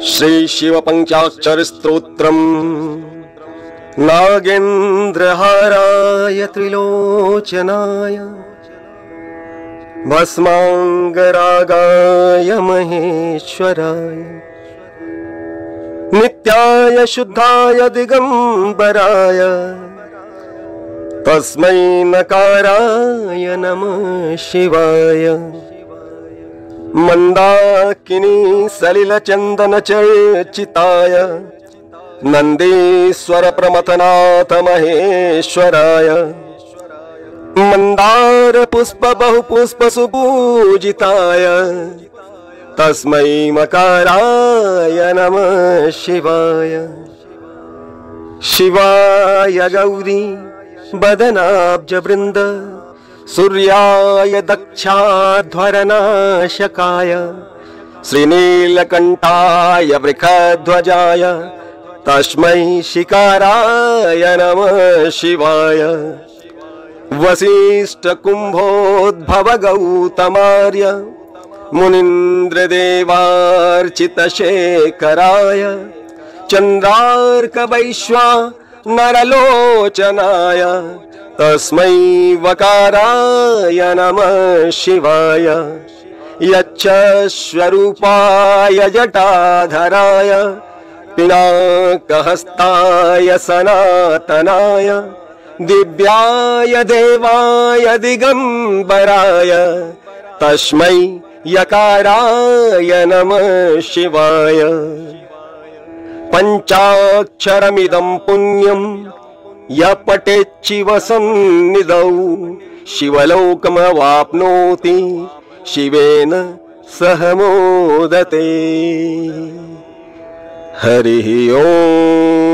श्री शिव पंचाक्षर स्तोत्रम् नागेन्द्रहाराय त्रिलोचनाय भस्मांगरागाय महेश्वराय नित्याय शुद्धाय दिगंबराय तस्मै नकाराय नमः शिवाय। मंदाकिनी सलिल चंदन चर्चिताय नंदीश्वर प्रमथनाथ महेश्वराय मंदार पुष्प बहुपुष्प सुपूजिताय तस्मै मकाराय नमः शिवाय। शिवाय गौरी बदनाब्ज वृंद सूर्याय दक्षाध्वरनाशकाय श्रीनीलकंठाय वृषध्वजाय तस्मै शिकाराय नमः शिवाय। वसिष्ठ कुंभोद्भव गौतमार्य मुनीन्द्रदेवार्चित शेखराय चंद्रार्क वैश्वा नरलोचनाय तस्मै वकाराय नमः शिवाय। यच्छस्वरूपाय जटाधराय पिनाकहस्ताय सनातनाय दिव्याय देवाय दिगंबराय तस्मै यकाराय नमः शिवाय। पंचाक्षरमिदं पुण्यं य पठेच्छिव सन्निधौ शिवलोकमवाप्नोति शिवेन सह मोदते। हरि ओम।